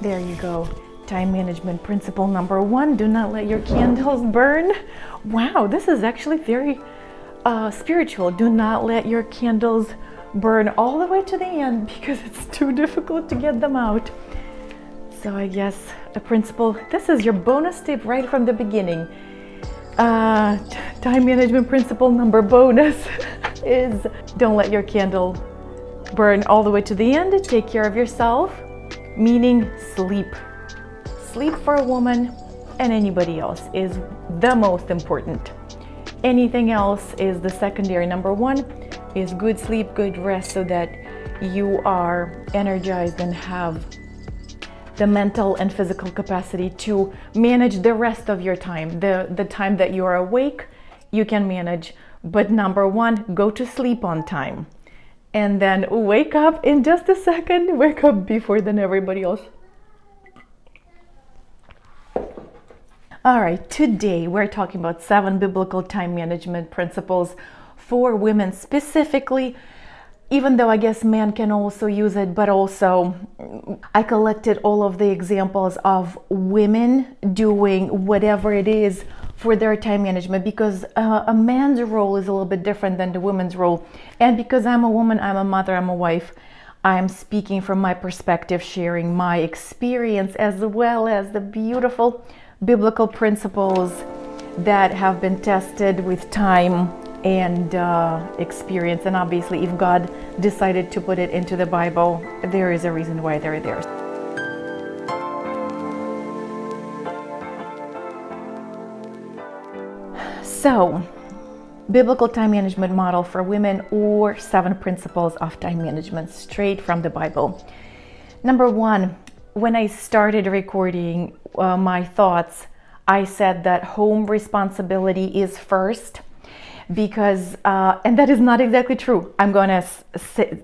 There you go. Time management principle number 1, do not let your candles burn. Wow, this is actually very spiritual. Do not let your candles burn all the way to the end because it's too difficult to get them out. So I guess a principle, this is your bonus tip right from the beginning. Time management principle number bonus is don't let your candle burn all the way to the end. Take care of yourself, meaning sleep. Sleep for a woman and anybody else is the most important. Anything else is the secondary. Number 1 is good sleep, good rest, so that you are energized and have the mental and physical capacity to manage the rest of your time. The time that you are awake, you can manage. But number 1, go to sleep on time. And then wake up in just a second. Wake up before than everybody else. All right, today we're talking about 7 biblical time management principles for women specifically, even though I guess men can also use it, but also I collected all of the examples of women doing whatever it is for their time management, because a man's role is a little bit different than the woman's role. And because I'm a woman, I'm a mother, I'm a wife, I'm speaking from my perspective, sharing my experience as well as the beautiful biblical principles that have been tested with time and experience. And obviously, if God decided to put it into the Bible, there is a reason why they're there. So, biblical time management model for women, or 7 principles of time management straight from the Bible. Number 1, when I started recording my thoughts, I said that home responsibility is first, because, and that is not exactly true. I'm going to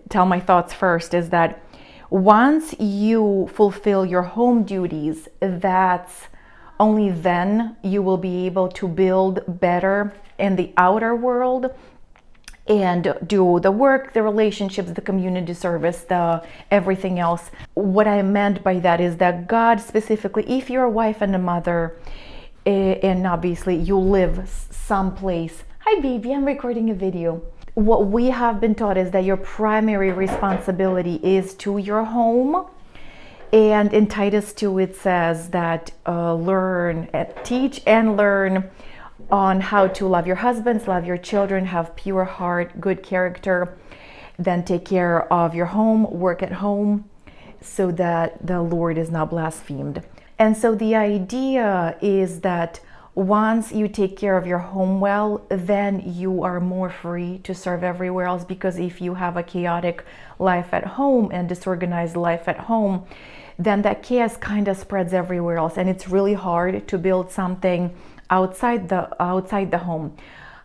tell my thoughts first, is that once you fulfill your home duties, that's only then you will be able to build better in the outer world and do the work, the relationships, the community service, the everything else. What I meant by that is that God specifically, if you're a wife and a mother, and obviously you live someplace. Hi baby, I'm recording a video. What we have been taught is that your primary responsibility is to your home. And in Titus 2, it says that teach and learn on how to love your husbands, love your children, have pure heart, good character, then take care of your home, work at home, so that the Lord is not blasphemed. And so the idea is that once you take care of your home well, then you are more free to serve everywhere else, because if you have a chaotic life at home and disorganized life at home, then that chaos kind of spreads everywhere else, and it's really hard to build something outside the home.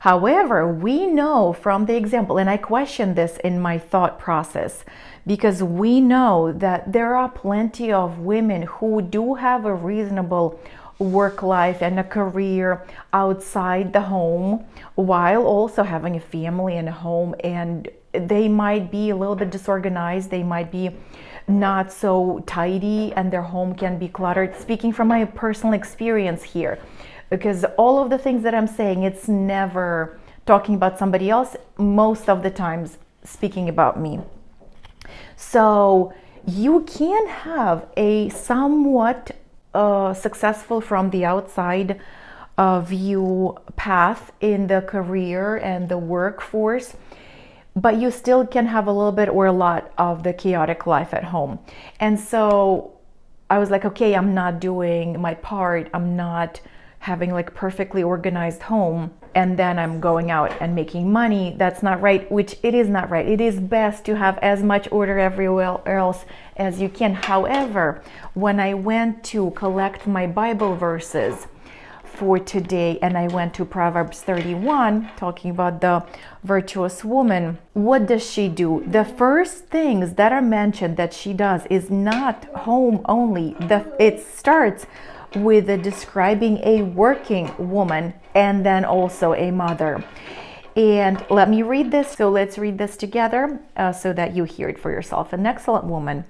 However, we know from the example, and I question this in my thought process, because we know that there are plenty of women who do have a reasonable work life and a career outside the home while also having a family and a home, and they might be a little bit disorganized, they might be not so tidy, and their home can be cluttered. Speaking from my personal experience here, because all of the things that I'm saying, it's never talking about somebody else, most of the times speaking about me. So you can have a somewhat successful from the outside view path in the career and the workforce, but you still can have a little bit or a lot of the chaotic life at home. And so I was like, okay, I'm not doing my part. I'm not having like perfectly organized home, and then I'm going out and making money. That's not right, which it is not right. It is best to have as much order everywhere else as you can. However, when I went to collect my Bible verses for today, and I went to Proverbs 31, talking about the virtuous woman, what does she do? The first things that are mentioned that she does is not home only. It starts with describing a working woman and then also a mother. And let me read this. So let's read this together so that you hear it for yourself. An excellent woman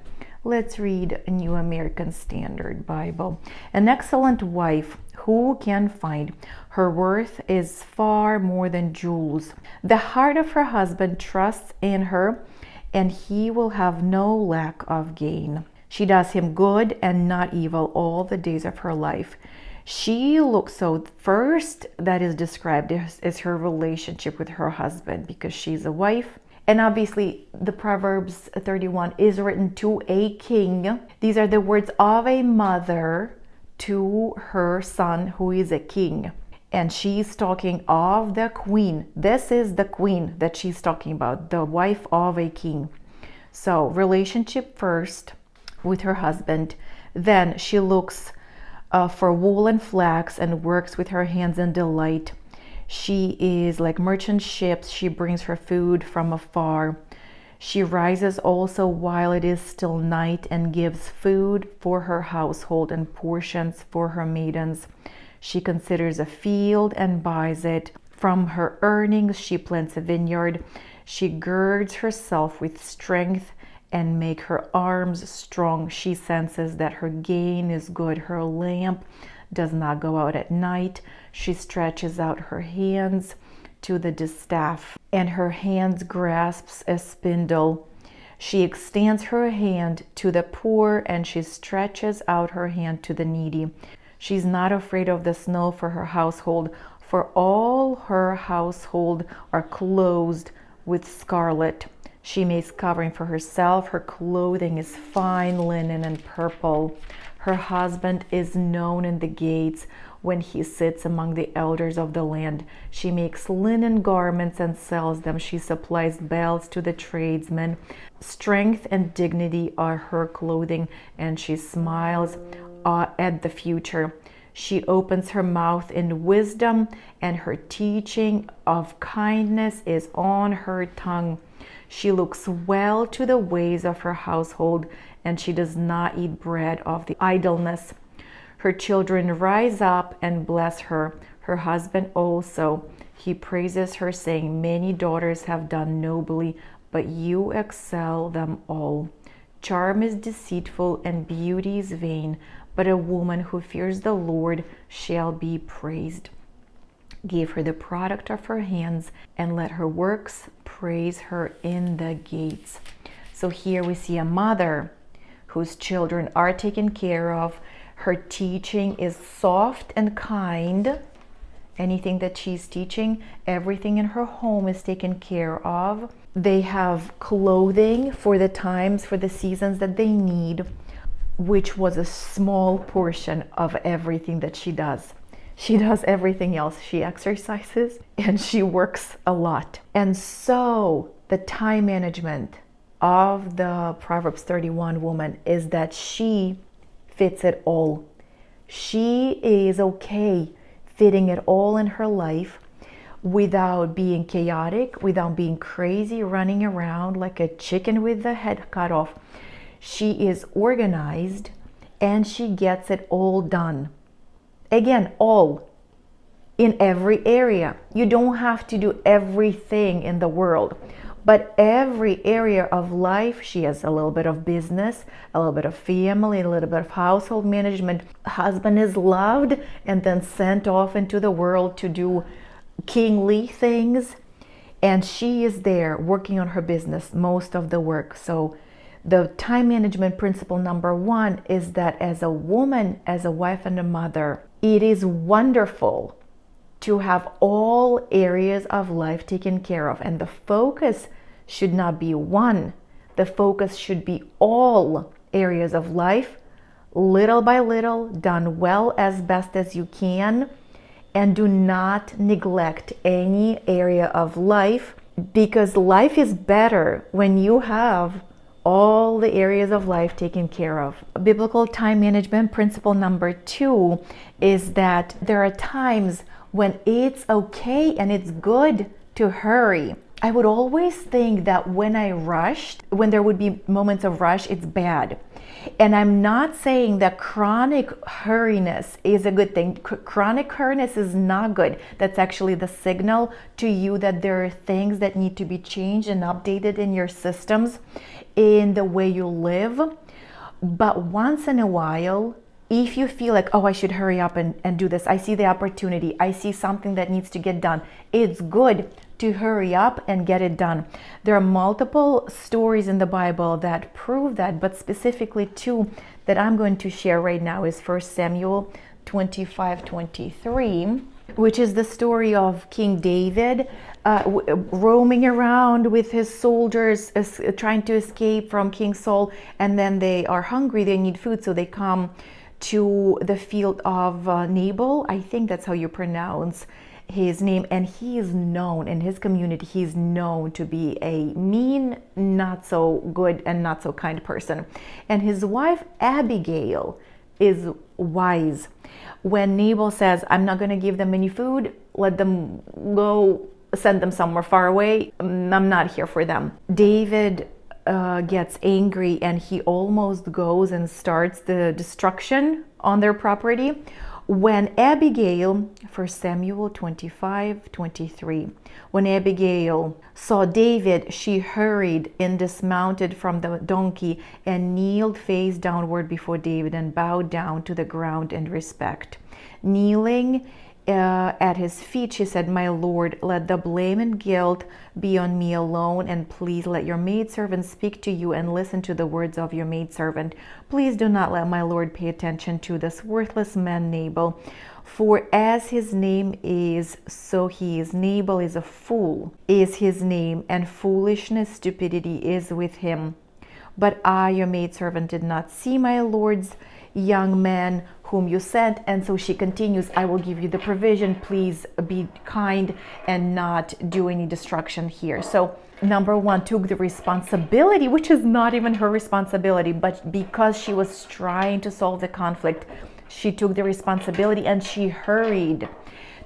Let's read a New American Standard Bible. An excellent wife, who can find? Her worth is far more than jewels. The heart of her husband trusts in her, and he will have no lack of gain. She does him good and not evil all the days of her life. She looks, so first that is described is her relationship with her husband, because she's a wife. And obviously the Proverbs 31 is written to a king. These are the words of a mother to her son who is a king. And she's talking of the queen. This is the queen that she's talking about, the wife of a king. So relationship first with her husband. Then she looks for wool and flax and works with her hands in delight. She is like merchant ships. She brings her food from afar. She rises also while it is still night and gives food for her household and portions for her maidens. She considers a field and buys it. From her earnings she plants a vineyard. She girds herself with strength and make her arms strong. She senses that her gain is good. Her lamp does not go out at night. She stretches out her hands to the distaff, and her hands grasps a spindle. She extends her hand to the poor, and she stretches out her hand to the needy. She's not afraid of the snow for her household, for all her household are clothed with scarlet. She makes covering for herself. Her clothing is fine linen and purple. Her husband is known in the gates when he sits among the elders of the land. She makes linen garments and sells them. She supplies belts to the tradesmen. Strength and dignity are her clothing, and she smiles at the future. She opens her mouth in wisdom, and her teaching of kindness is on her tongue. She looks well to the ways of her household, and she does not eat bread of the idleness. Her children rise up and bless her. Her husband also. He praises her, saying, "Many daughters have done nobly, but you excel them all." Charm is deceitful and beauty is vain, but a woman who fears the Lord shall be praised. Give her the product of her hands, and let her works praise her in the gates. So here we see a mother whose children are taken care of. Her teaching is soft and kind. Anything that she's teaching, everything in her home is taken care of. They have clothing for the times, for the seasons that they need, which was a small portion of everything that she does. She does everything else. She exercises and she works a lot. And so the time management of the Proverbs 31 woman is that she fits it all. She is okay fitting it all in her life without being chaotic, without being crazy, running around like a chicken with the head cut off. She is organized and she gets it all done. Again, all in every area. You don't have to do everything in the world, but every area of life, she has a little bit of business, a little bit of family, a little bit of household management. Husband is loved and then sent off into the world to do kingly things, and she is there working on her business, most of the work. So the time management principle number one is that as a woman, as a wife and a mother, it is wonderful to have all areas of life taken care of. And the focus should not be one. The focus should be all areas of life, little by little, done well as best as you can. And do not neglect any area of life, because life is better when you have all the areas of life taken care of. Biblical time management principle number 2 is that there are times when it's okay and it's good to hurry. I would always think that when I rushed, when there would be moments of rush, it's bad. And I'm not saying that chronic hurriness is a good thing. Chronic hurriness is not good. That's actually the signal to you that there are things that need to be changed and updated in your systems, in the way you live. But once in a while, if you feel like, oh, I should hurry up and do this, I see the opportunity, I see something that needs to get done, it's good to hurry up and get it done. There are multiple stories in the Bible that prove that, but specifically two that I'm going to share right now is 1 Samuel 25:23, which is the story of King David roaming around with his soldiers, trying to escape from King Saul, and then they are hungry, they need food, so they come to the field of Nabal. I think that's how you pronounce his name, and he is known in his community, he's known to be a mean, not so good and not so kind person. And his wife Abigail is wise. When Nabal says, I'm not going to give them any food, let them go, send them somewhere far away, I'm not here for them. David gets angry and he almost goes and starts the destruction on their property. When Abigail, 1 Samuel 25:23, when Abigail saw David, she hurried and dismounted from the donkey and kneeled face downward before David and bowed down to the ground in respect. Kneeling at his feet, she said, my Lord, let the blame and guilt be on me alone, and please let your maidservant speak to you and listen to the words of your maidservant. Please do not let my Lord pay attention to this worthless man Nabal, for as his name is, so he is. Nabal is a fool, is his name, and foolishness, stupidity is with him. But I, your maidservant, did not see my Lord's young man whom you sent. And so she continues, I will give you the provision, please be kind and not do any destruction here. So number one, took the responsibility, which is not even her responsibility, but because she was trying to solve the conflict, she took the responsibility and she hurried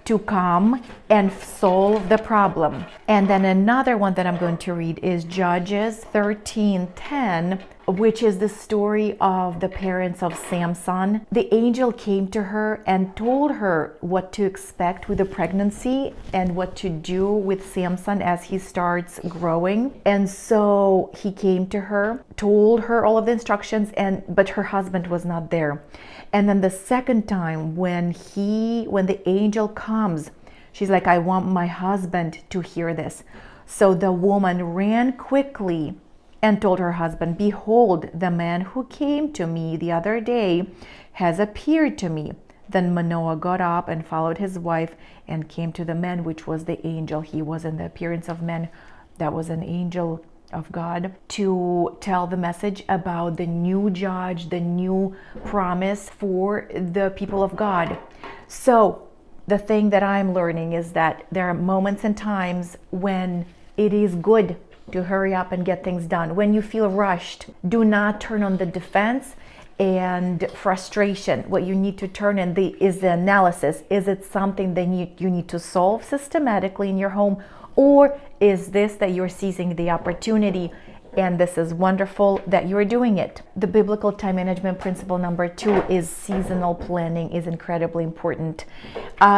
to come and solve the problem. And then another one that I'm going to read is Judges 13:10, which is the story of the parents of Samson. The angel came to her and told her what to expect with the pregnancy and what to do with Samson as he starts growing. And so he came to her, told her all of the instructions, but her husband was not there. And then the second time when the angel comes, she's like, I want my husband to hear this. So the woman ran quickly and told her husband, behold, the man who came to me the other day has appeared to me. Then Manoah got up and followed his wife and came to the man, which was the angel. He was in the appearance of man. That was an angel of God, to tell the message about the new judge, the new promise for the people of God. So the thing that I'm learning is that there are moments and times when it is good to hurry up and get things done. When you feel rushed, do not turn on the defense and frustration. What you need to turn in is the analysis. Is it something that you need to solve systematically in your home? Or is this that you're seizing the opportunity and this is wonderful that you're doing it? The biblical time management principle number 2 is seasonal planning is incredibly important.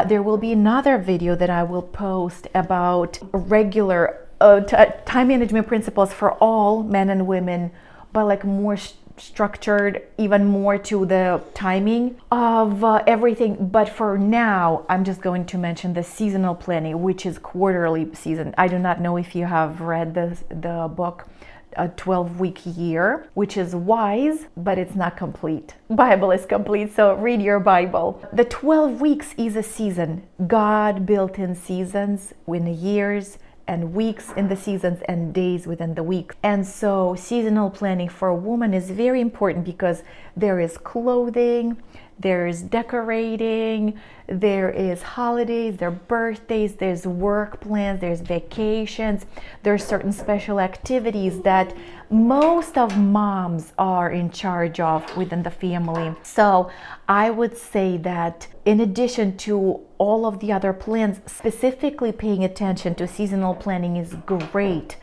There will be another video that I will post about regular time management principles for all men and women, but like more structured, even more to the timing of everything. But for now, I'm just going to mention the seasonal planning, which is quarterly season. I do not know if you have read the book, A 12-Week Year, which is wise, but it's not complete. Bible is complete, so read your Bible. The 12 weeks is a season. God built in seasons in the years, and weeks in the seasons, and days within the week. And so seasonal planning for a woman is very important because there is clothing, there's decorating, there is holidays, there are birthdays, there's work plans, there's vacations, there's certain special activities that most of moms are in charge of within the family. So I would say that in addition to all of the other plans, specifically paying attention to seasonal planning is great,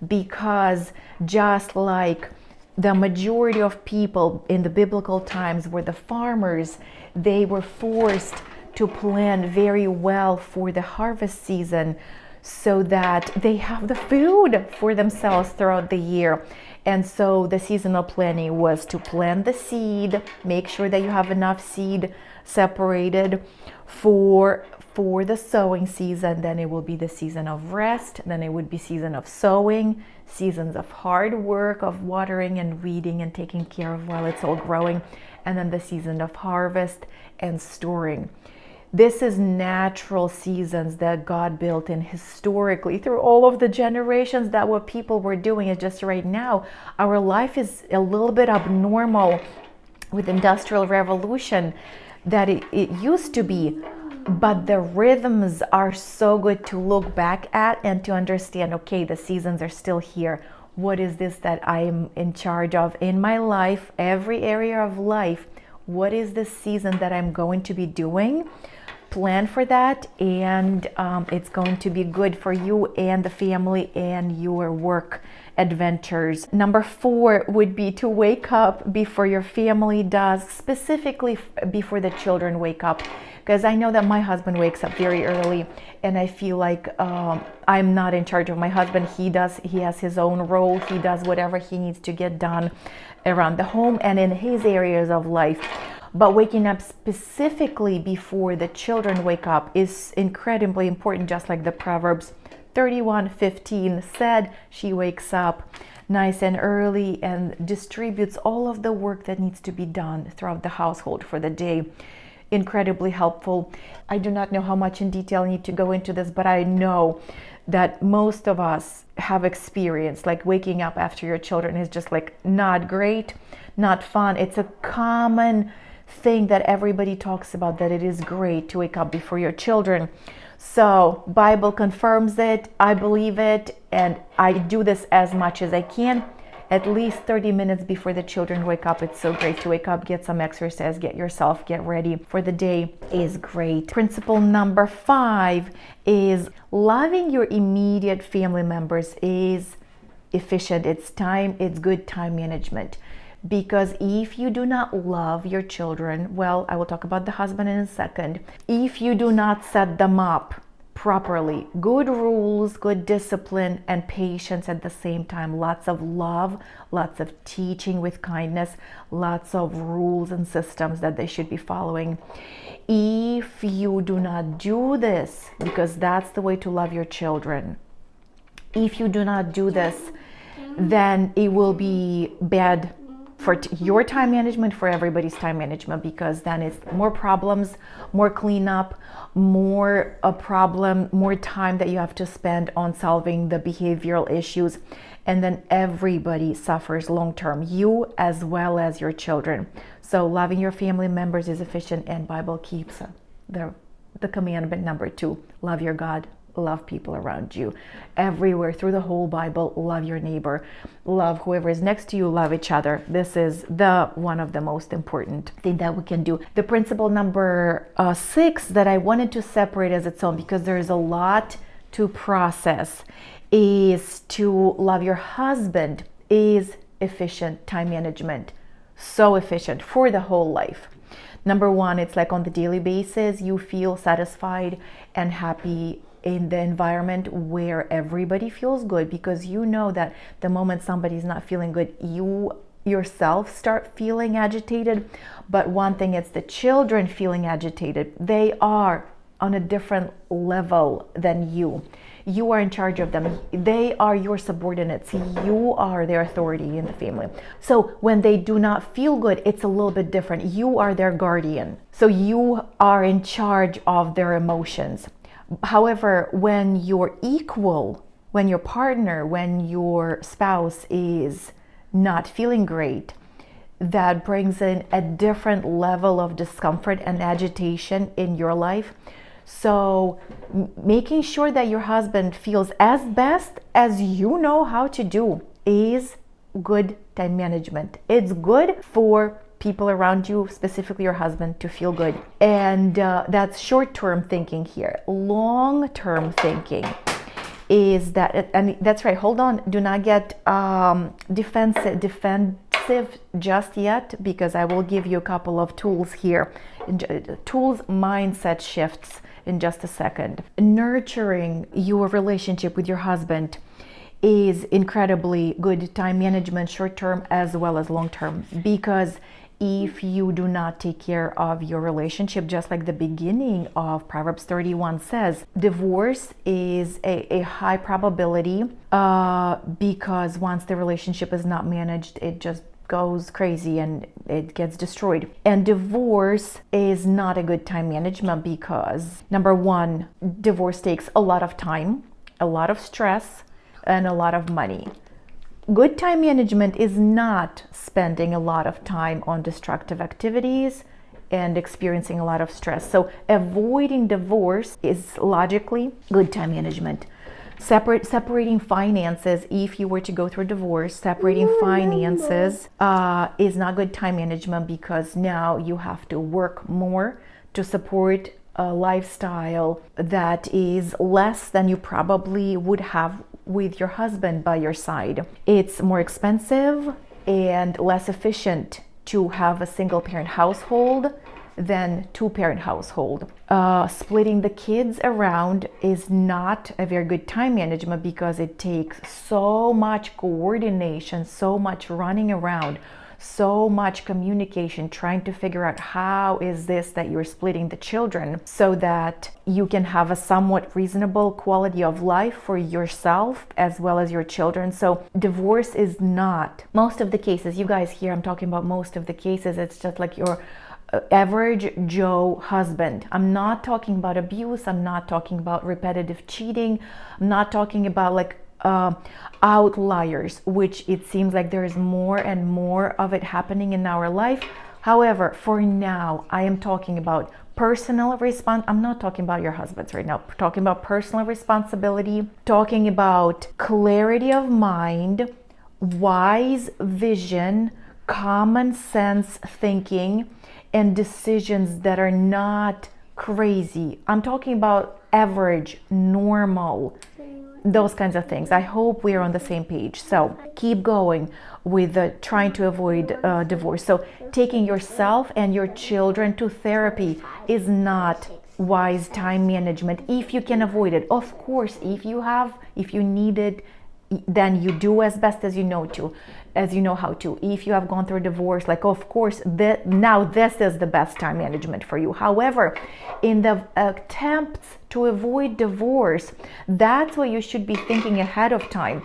because just like the majority of people in the biblical times were the farmers, they were forced to plan very well for the harvest season so that they have the food for themselves throughout the year. And so the seasonal planning was to plant the seed, make sure that you have enough seed separated for the sowing season. Then it will be the season of rest. Then it would be season of sowing, seasons of hard work, of watering and weeding and taking care of while it's all growing. And then the season of harvest and storing. This is natural seasons that God built in historically through all of the generations. That what people were doing is just right now. Our life is a little bit abnormal with industrial revolution that it used to be. But the rhythms are so good to look back at and to understand, okay, the seasons are still here. What is this that I am in charge of in my life, every area of life? What is the season that I'm going to be doing? Plan for that, and it's going to be good for you and the family and your work adventures. Number 4 would be to wake up before your family does, specifically before the children wake up. Because I know that my husband wakes up very early, and I feel like I'm not in charge of my husband. He has his own role. He does whatever he needs to get done around the home and in his areas of life. But waking up specifically before the children wake up is incredibly important, just like the Proverbs 31:15 said. She wakes up nice and early and distributes all of the work that needs to be done throughout the household for the day. Incredibly helpful. I do not know how much in detail I need to go into this, but I know that most of us have experienced like waking up after your children is just like not great, not fun. It's a common thing that everybody talks about, that it is great to wake up before your children. So Bible confirms it. I believe it, and I do this as much as I can. At least 30 minutes before the children wake up. It's so great to wake up, get some exercise, get ready for the day is great. Principle number 5 is loving your immediate family members is efficient. It's good time management. Because if you do not love your children, well, I will talk about the husband in a second. If you do not set them up properly, good rules, good discipline, and patience at the same time, lots of love, lots of teaching with kindness, lots of rules and systems that they should be following. If you do not do this, because that's the way to love your children, if you do not do this, then it will be bad for your time management, for everybody's time management, because then it's more problems, more cleanup, more a problem, more time that you have to spend on solving the behavioral issues, and then everybody suffers long term, you as well as your children. So loving your family members is efficient, and Bible keeps the commandment number 2, love your God. Love people around you. Everywhere through the whole Bible, love your neighbor, love whoever is next to you, love each other. This is one of the most important thing that we can do. The principle number 6 that I wanted to separate as its own, because there is a lot to process, is to love your husband is efficient time management. So efficient for the whole life. Number 1, it's like on the daily basis, you feel satisfied and happy in the environment where everybody feels good, because you know that the moment somebody's not feeling good, you yourself start feeling agitated. But one thing, it's the children feeling agitated. They are on a different level than you. You are in charge of them. They are your subordinates. You are their authority in the family. So when they do not feel good, it's a little bit different. You are their guardian. So you are in charge of their emotions. However, when your equal, when your partner, when your spouse is not feeling great, that brings in a different level of discomfort and agitation in your life. So making sure that your husband feels as best as you know how to do is good time management. It's good for people around you, specifically your husband, to feel good. And that's short-term thinking here. Long-term thinking is that, and that's right, hold on, do not get defensive just yet, because I will give you a couple of tools here. Tools, mindset shifts in just a second. Nurturing your relationship with your husband is incredibly good time management, short term as well as long term, because if you do not take care of your relationship, just like the beginning of Proverbs 31 says, divorce is a high probability, because once the relationship is not managed, it just goes crazy and it gets destroyed. And divorce is not a good time management because, number one, divorce takes a lot of time, a lot of stress, and a lot of money. Good time management is not spending a lot of time on destructive activities and experiencing a lot of stress. So avoiding divorce is logically good time management. Separating finances, if you were to go through divorce, separating finances is not good time management, because now you have to work more to support a lifestyle that is less than you probably would have with your husband by your side. It's more expensive and less efficient to have a single parent household than two-parent household. Splitting the kids around is not a very good time management, because it takes so much coordination, so much running around, so much communication, trying to figure out how is this that you're splitting the children so that you can have a somewhat reasonable quality of life for yourself as well as your children. So divorce is not, most of the cases, you guys hear I'm talking about most of the cases, it's just like your average Joe husband. I'm not talking about abuse, I'm not talking about repetitive cheating, I'm not talking about like outliers, which it seems like there is more and more of it happening in our life. However, for now, I am talking about personal I'm not talking about your husbands right now. I'm talking about personal responsibility, talking about clarity of mind, wise vision, common sense thinking, and decisions that are not crazy. I'm talking about average, normal, those kinds of things. I hope we are on the same page. So keep going with trying to avoid divorce. So taking yourself and your children to therapy is not wise time management if you can avoid it. Of course, if you need it, then you do as best as you know how to. If you have gone through a divorce, like, of course, now this is the best time management for you. However, in the attempts to avoid divorce, that's what you should be thinking ahead of time.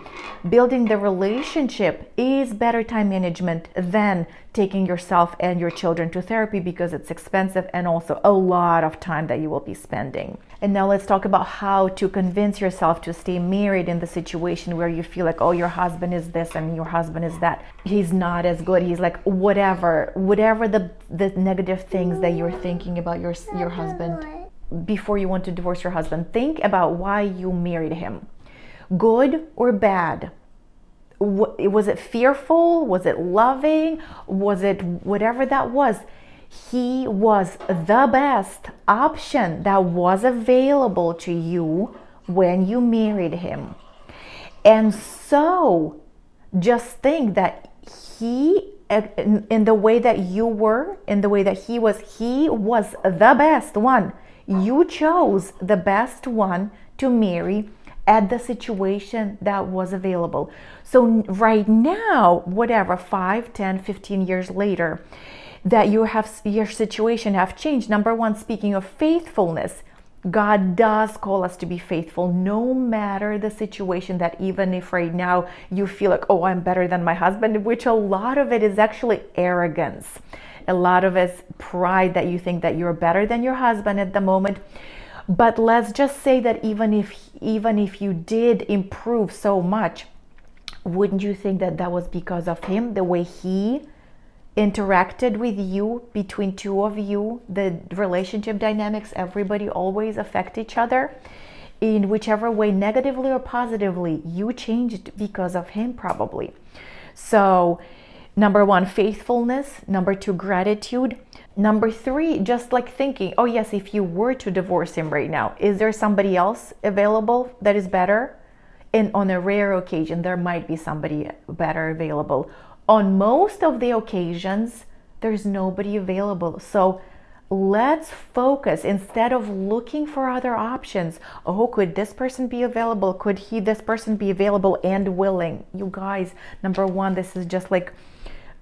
Building the relationship is better time management than taking yourself and your children to therapy, because it's expensive and also a lot of time that you will be spending. And now let's talk about how to convince yourself to stay married in the situation where you feel like, oh, your husband is this and your husband is that. He's not as good. He's like whatever the negative things that you're thinking about your husband. Before you want to divorce your husband, think about why you married him. Good or bad? Was it fearful? Was it loving? Was it whatever that was? He was the best option that was available to you when you married him. And so just think that he, in the way that you were, in the way that he was the best one. You chose the best one to marry at the situation that was available. So right now, whatever, 5, 10, 15 years later, that your situation have changed. Number one, speaking of faithfulness, God does call us to be faithful no matter the situation, that even if right now you feel like, oh, I'm better than my husband, which a lot of it is actually arrogance. A lot of it's pride that you think that you're better than your husband at the moment. But let's just say that even if you did improve so much, wouldn't you think that that was because of him, the way he interacted with you, between two of you, the relationship dynamics, everybody always affect each other in whichever way, negatively or positively. You changed because of him probably. So number one, faithfulness. Number two, gratitude. Number three, just like thinking, oh yes, if you were to divorce him right now, is there somebody else available that is better? And on a rare occasion, there might be somebody better available. On most of the occasions, there's nobody available. So Let's focus instead of looking for other options. Oh, could this person be available? Could this person be available and willing? You guys, number one, this is just like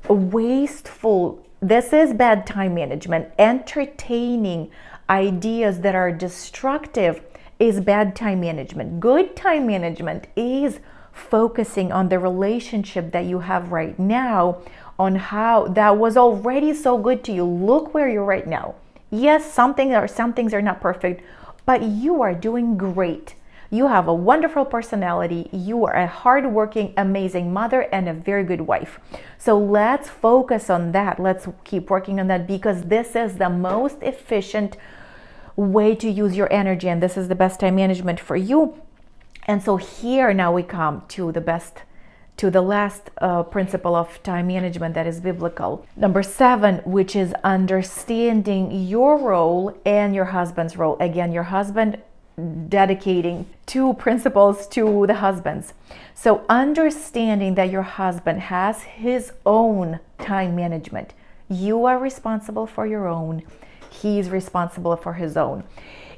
wasteful. This is bad time management. Entertaining ideas that are destructive is bad time management. Good time management is focusing on the relationship that you have right now, on how that was already so good to you. Look where you're right now. Yes, some things are not perfect, but you are doing great. You have a wonderful personality. You are a hardworking, amazing mother and a very good wife. So let's focus on that. Let's keep working on that, because this is the most efficient way to use your energy, and this is the best time management for you. And so here now we come to the last principle of time management that is biblical. Number 7, which is understanding your role and your husband's role. Again, your husband, dedicating 2 principles to the husbands. So understanding that your husband has his own time management. You are responsible for your own. He's responsible for his own.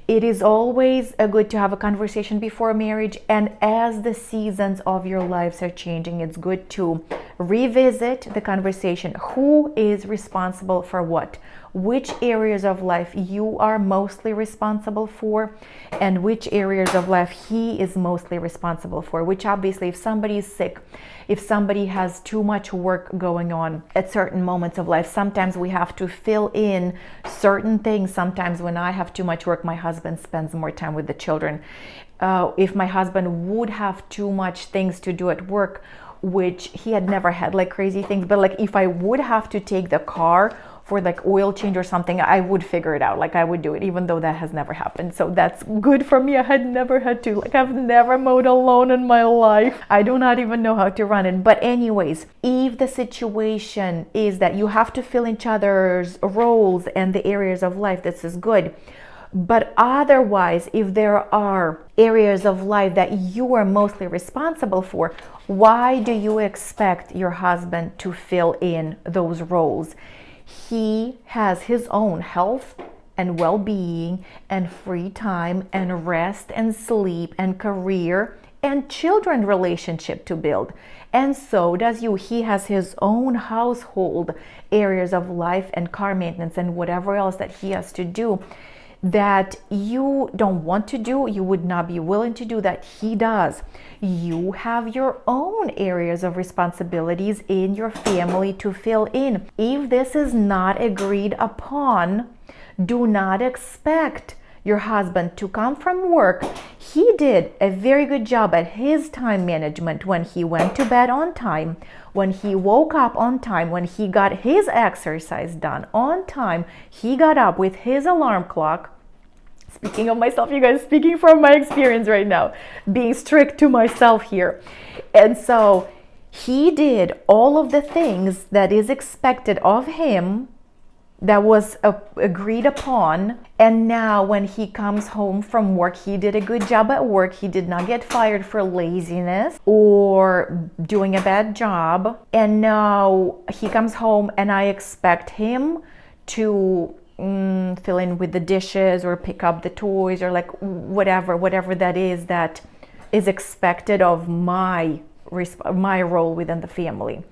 It is always good to have a conversation before marriage, and as the seasons of your lives are changing, it's good to revisit the conversation. Who is responsible for what? Which areas of life you are mostly responsible for, and which areas of life he is mostly responsible for. Which obviously, if somebody is sick, if somebody has too much work going on at certain moments of life, sometimes we have to fill in certain things. Sometimes when I have too much work, my husband spends more time with the children. If my husband would have too much things to do at work, which he had never had, like crazy things, but like if I would have to take the car for like oil change or something, I would figure it out. Like I would do it, even though that has never happened. So that's good for me. I had never had to, like I've never mowed a lawn in my life. I do not even know how to run it. But anyways, if the situation is that you have to fill each other's roles and the areas of life, this is good. But otherwise, if there are areas of life that you are mostly responsible for, why do you expect your husband to fill in those roles? He has his own health and well-being and free time and rest and sleep and career and children relationship to build. And so does you. He has his own household areas of life and car maintenance and whatever else that he has to do that you don't want to do, you would not be willing to do, that he does. You have your own areas of responsibilities in your family to fill in. If this is not agreed upon, do not expect your husband to come from work. He did a very good job at his time management when he went to bed on time, when he woke up on time, when he got his exercise done on time, he got up with his alarm clock. Speaking of myself, you guys, speaking from my experience right now, being strict to myself here. And so he did all of the things that is expected of him, that was agreed upon. And now when he comes home from work, he did a good job at work. He did not get fired for laziness or doing a bad job. And now he comes home and I expect him to fill in with the dishes or pick up the toys or like whatever that is expected of my role within the family.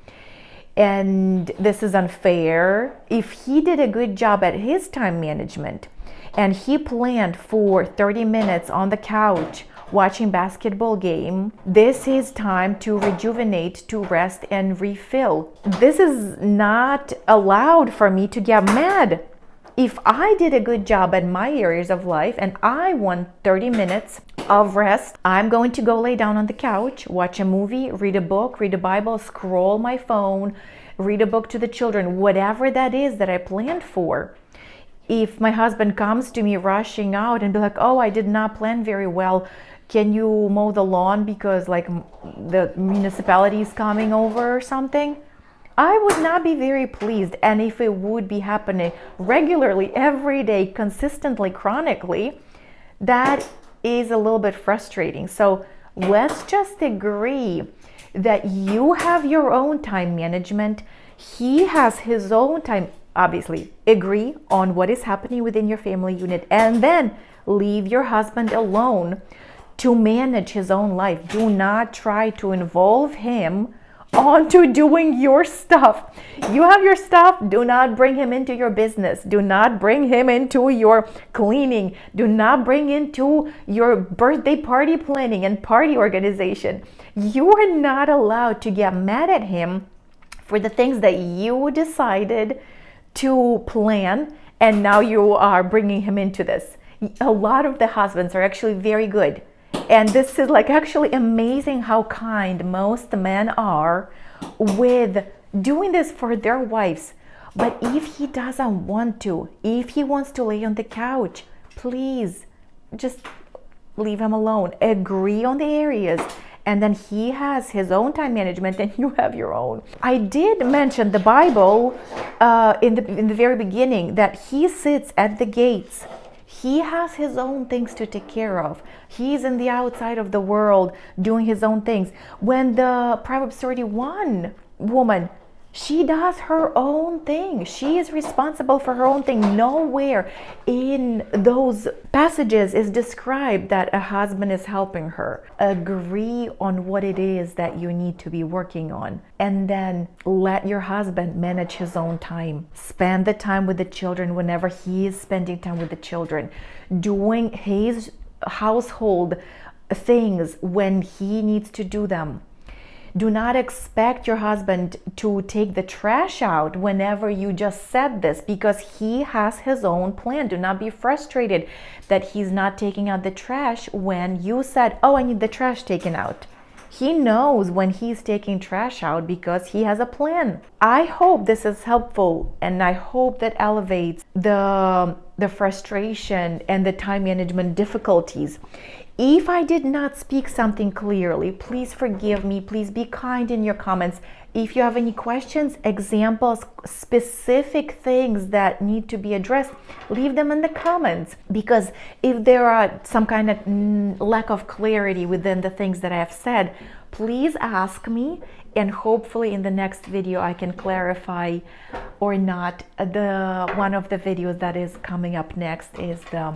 And this is unfair. If he did a good job at his time management and he planned for 30 minutes on the couch watching basketball game, this is time to rejuvenate, to rest and refill. This is not allowed for me to get mad. If I did a good job at my areas of life and I want 30 minutes of rest, I'm going to go lay down on the couch, watch a movie, read a book, read a Bible, scroll my phone, read a book to the children, whatever that is that I planned for. If my husband comes to me rushing out and be like, oh, I did not plan very well, can you mow the lawn because like the municipality is coming over or something? I would not be very pleased. And if it would be happening regularly, every day, consistently, chronically, that is a little bit frustrating. So let's just agree that you have your own time management. He has his own time. obviously agree on what is happening within your family unit, and then leave your husband alone to manage his own life. Do not try to involve him onto doing your stuff. You have your stuff. Do not bring him into your business. Do not bring him into your cleaning. Do not bring into your birthday party planning and party organization. You are not allowed to get mad at him for the things that you decided to plan, and now you are bringing him into this. A lot of the husbands are actually very good. And this is like actually amazing how kind most men are with doing this for their wives. But if he doesn't want to, if he wants to lay on the couch, please just leave him alone. Agree on the areas, and then he has his own time management and you have your own. I did mention the Bible in the very beginning, that he sits at the gates. He has his own things to take care of. He's in the outside of the world doing his own things. When the Proverbs 31 woman, she does her own thing. She is responsible for her own thing. Nowhere in those passages is described that a husband is helping her. Agree on what it is that you need to be working on, and then let your husband manage his own time. Spend the time with the children whenever he is spending time with the children. Doing his household things when he needs to do them. Do not expect your husband to take the trash out whenever you just said this, because he has his own plan. Do not be frustrated that he's not taking out the trash when you said, oh, I need the trash taken out. He knows when he's taking trash out because he has a plan. I hope this is helpful, and I hope that elevates the frustration and the time management difficulties. If I did not speak something clearly, please forgive me. Please be kind in your comments. If you have any questions, examples, specific things that need to be addressed, leave them in the comments. Because if there are some kind of lack of clarity within the things that I have said, please ask me, and hopefully in the next video I can clarify or not. One of the videos that is coming up next is the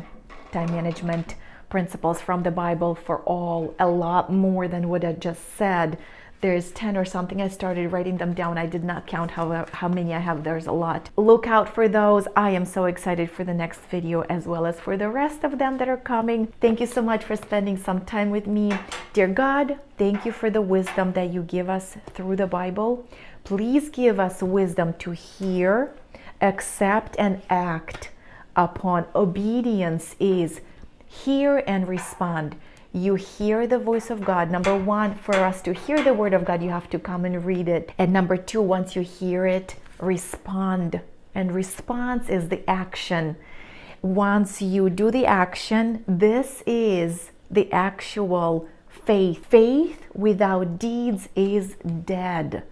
time management principles from the Bible for all, a lot more than what I just said. There's 10 or something. I started writing them down. I did not count how many I have. There's a lot. Look out for those. I am so excited for the next video, as well as for the rest of them that are coming. Thank you so much for spending some time with me. Dear God, thank you for the wisdom that you give us through the Bible. Please give us wisdom to hear, accept, and act upon. Obedience is hear and respond. You hear the voice of God. Number one, for us to hear the word of God, you have to come and read it. And number two, once you hear it, respond. And response is the action. Once you do the action, this is the actual faith. Faith without deeds is dead.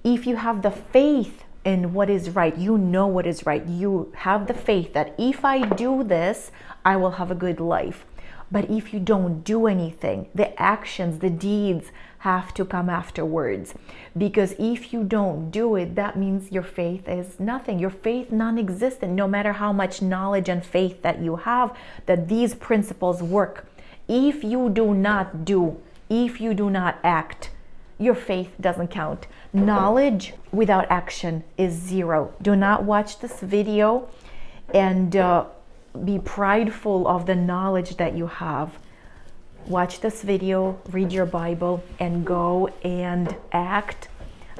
If you have the faith in what is right, you know what is right. You have the faith that if I do this, I will have a good life. But if you don't do anything, the actions, the deeds have to come afterwards. Because if you don't do it, that means your faith is nothing. Your faith non-existent, no matter how much knowledge and faith that you have, that these principles work. If you do not do, if you do not act, your faith doesn't count. Knowledge without action is zero. Do not watch this video and be prideful of the knowledge that you have. Watch this video, read your Bible, and go and act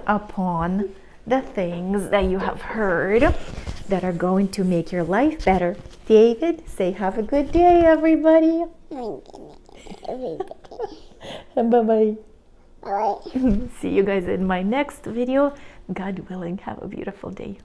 upon the things that you have heard that are going to make your life better. David, say have a good day, everybody. Bye-bye. Bye. See you guys in my next video. God willing, have a beautiful day.